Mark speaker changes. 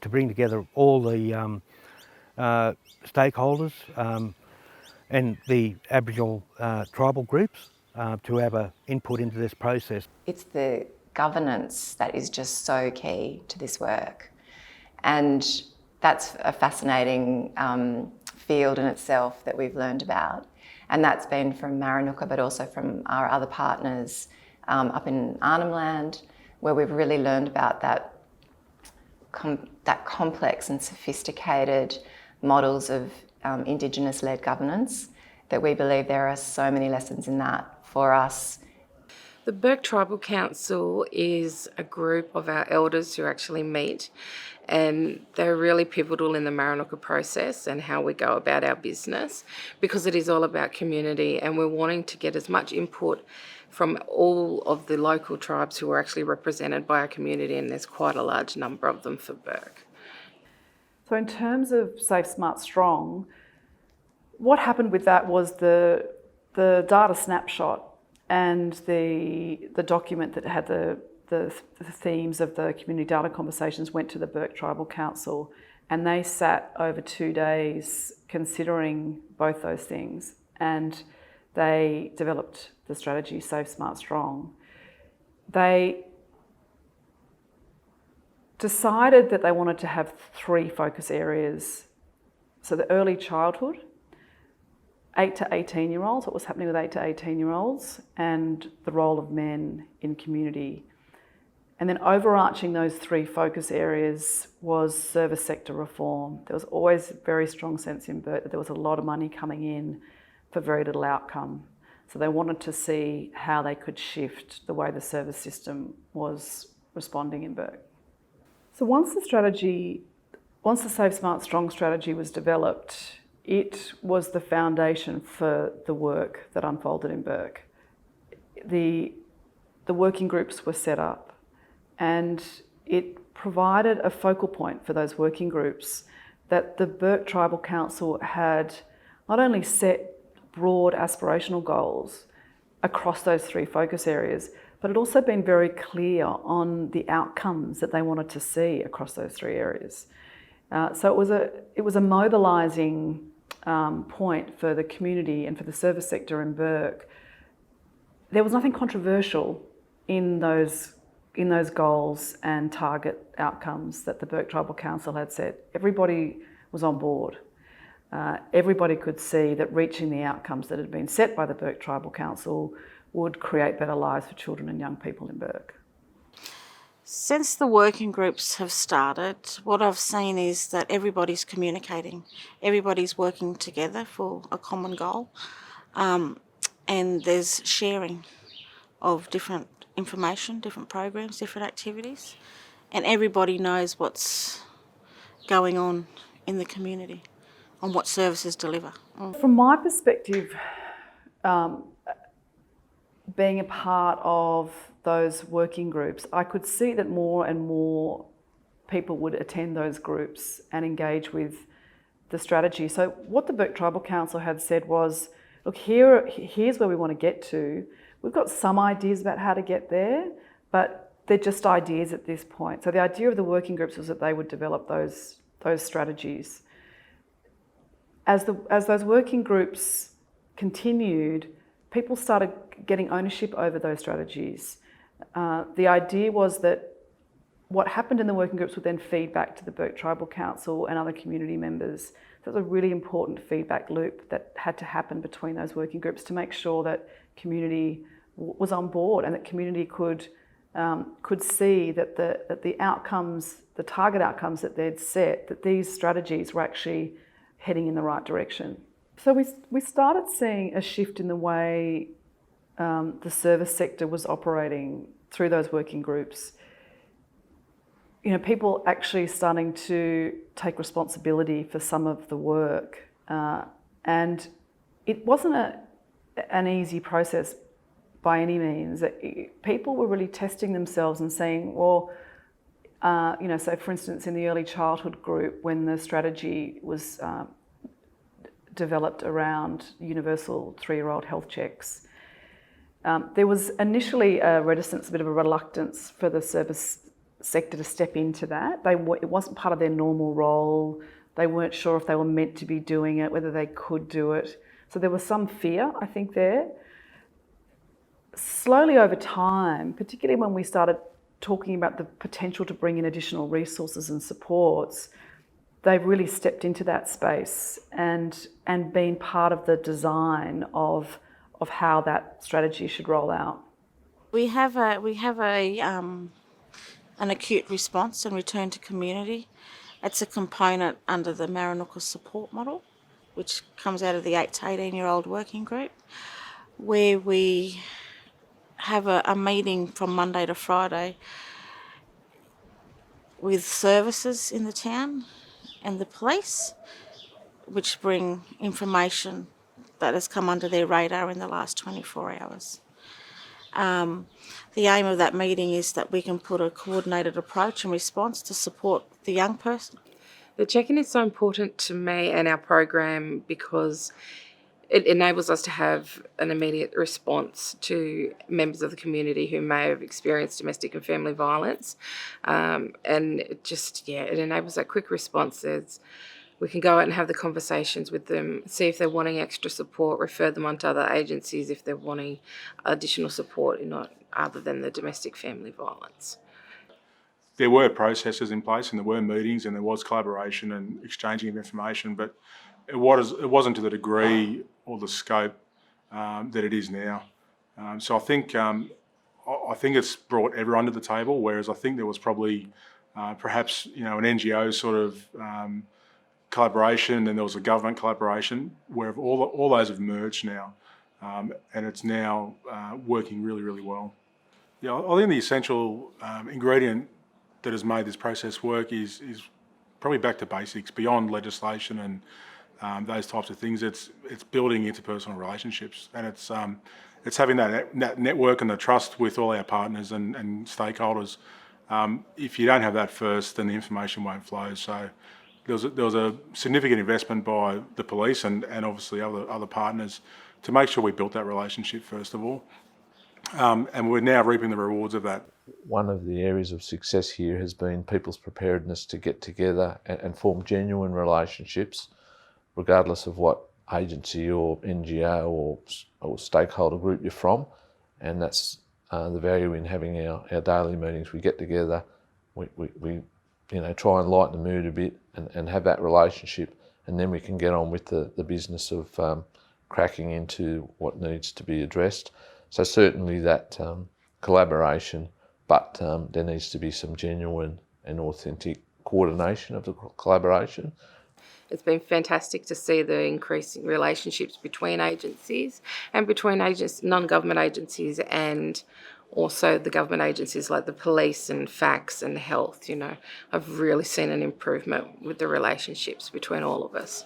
Speaker 1: to bring together all the stakeholders and the Aboriginal tribal groups to have an input into this process.
Speaker 2: It's the governance that is just so key to this work. And that's a fascinating field in itself that we've learned about. And that's been from Maranguka, but also from our other partners up in Arnhem Land, where we've really learned about that complex and sophisticated models of Indigenous-led governance, that we believe there are so many lessons in that for us.
Speaker 3: The Burke Tribal Council is a group of our elders who actually meet, and they're really pivotal in the Maranguka process and how we go about our business, because it is all about community, and we're wanting to get as much input from all of the local tribes who are actually represented by our community, and there's quite a large number of them for Burke.
Speaker 4: So in terms of Safe, Smart, Strong, what happened with that was the data snapshot and the document that had the themes of the community data conversations went to the Burke Tribal Council, and they sat over 2 days considering both those things, and they developed the strategy Safe, Smart, Strong. They decided that they wanted to have 3 focus areas. So the early childhood, 8 to 18-year-olds, what was happening with 8 to 18-year-olds, and the role of men in community. And then overarching those 3 focus areas was service sector reform. There was always a very strong sense in Burke that there was a lot of money coming in for very little outcome. So they wanted to see how they could shift the way the service system was responding in Burke. So once the Safe, Smart, Strong strategy was developed, it was the foundation for the work that unfolded in Burke. The working groups were set up, and it provided a focal point for those working groups that the Burke Tribal Council had not only set broad aspirational goals across those 3 focus areas, but had also been very clear on the outcomes that they wanted to see across those 3 areas. So it was a mobilising point for the community and for the service sector in Burke. There was nothing controversial in those goals and target outcomes that the Burke Tribal Council had set. Everybody was on board. Everybody could see that reaching the outcomes that had been set by the Burke Tribal Council would create better lives for children and young people in Burke.
Speaker 5: Since the working groups have started, what I've seen is that everybody's communicating, everybody's working together for a common goal, and there's sharing of different information, different programs, different activities, and everybody knows what's going on in the community, on what services deliver.
Speaker 4: From my perspective, being a part of those working groups, I could see that more and more people would attend those groups and engage with the strategy. So what the Burke Tribal Council had said was, look, here's where we want to get to. We've got some ideas about how to get there, but they're just ideas at this point. So the idea of the working groups was that they would develop those strategies. As those working groups continued, people started getting ownership over those strategies. The idea was that what happened in the working groups would then feed back to the Burke Tribal Council and other community members. So it was a really important feedback loop that had to happen between those working groups to make sure that community was on board and that community could see that the outcomes, the target outcomes that they'd set, that these strategies were actually heading in the right direction. So we started seeing a shift in the way the service sector was operating through those working groups. You know, people actually starting to take responsibility for some of the work, and it wasn't an easy process by any means. People were really testing themselves and saying, well, you know, so for instance, in the early childhood group, when the strategy was developed around universal 3-year-old health checks, there was initially a reticence, a bit of a reluctance for the service sector to step into that. It wasn't part of their normal role. They weren't sure if they were meant to be doing it, whether they could do it. So there was some fear, I think, there. Slowly over time, particularly when we started talking about the potential to bring in additional resources and supports, they've really stepped into that space and been part of the design of how that strategy should roll out.
Speaker 5: We have an acute response and return to community. It's a component under the Maranguka support model, which comes out of the 8 to 18-year-old working group, where we have a meeting from Monday to Friday with services in the town and the police, which bring information that has come under their radar in the last 24 hours. The aim of that meeting is that we can put a coordinated approach and response to support the young person.
Speaker 3: The check-in is so important to me and our program because it enables us to have an immediate response to members of the community who may have experienced domestic and family violence. And it enables that quick response. We can go out and have the conversations with them, see if they're wanting extra support, refer them on to other agencies if they're wanting additional support, other than the domestic family violence.
Speaker 6: There were processes in place and there were meetings and there was collaboration and exchanging of information, but it wasn't to the degree or the scope that it is now. So I think it's brought everyone to the table, whereas I think there was probably perhaps an NGO sort of collaboration, and there was a government collaboration, where all those have merged now, and it's now working really, really well. Yeah, I think the essential ingredient that has made this process work is probably back to basics, beyond legislation and those types of things. It's building interpersonal relationships, and it's having that network and the trust with all our partners and stakeholders. If you don't have that first, then the information won't flow. So there was a significant investment by the police and obviously other partners to make sure we built that relationship first of all. And we're now reaping the rewards of that.
Speaker 7: One of the areas of success here has been people's preparedness to get together and form genuine relationships, regardless of what agency or NGO or stakeholder group you're from. And that's the value in having our daily meetings. We get together, we try and lighten the mood a bit and have that relationship, and then we can get on with the business of cracking into what needs to be addressed. So certainly that collaboration, but there needs to be some genuine and authentic coordination of the collaboration.
Speaker 3: It's been fantastic to see the increasing relationships between agencies and between non-government agencies and also the government agencies like the police and FACS and health. I've really seen an improvement with the relationships between all of us.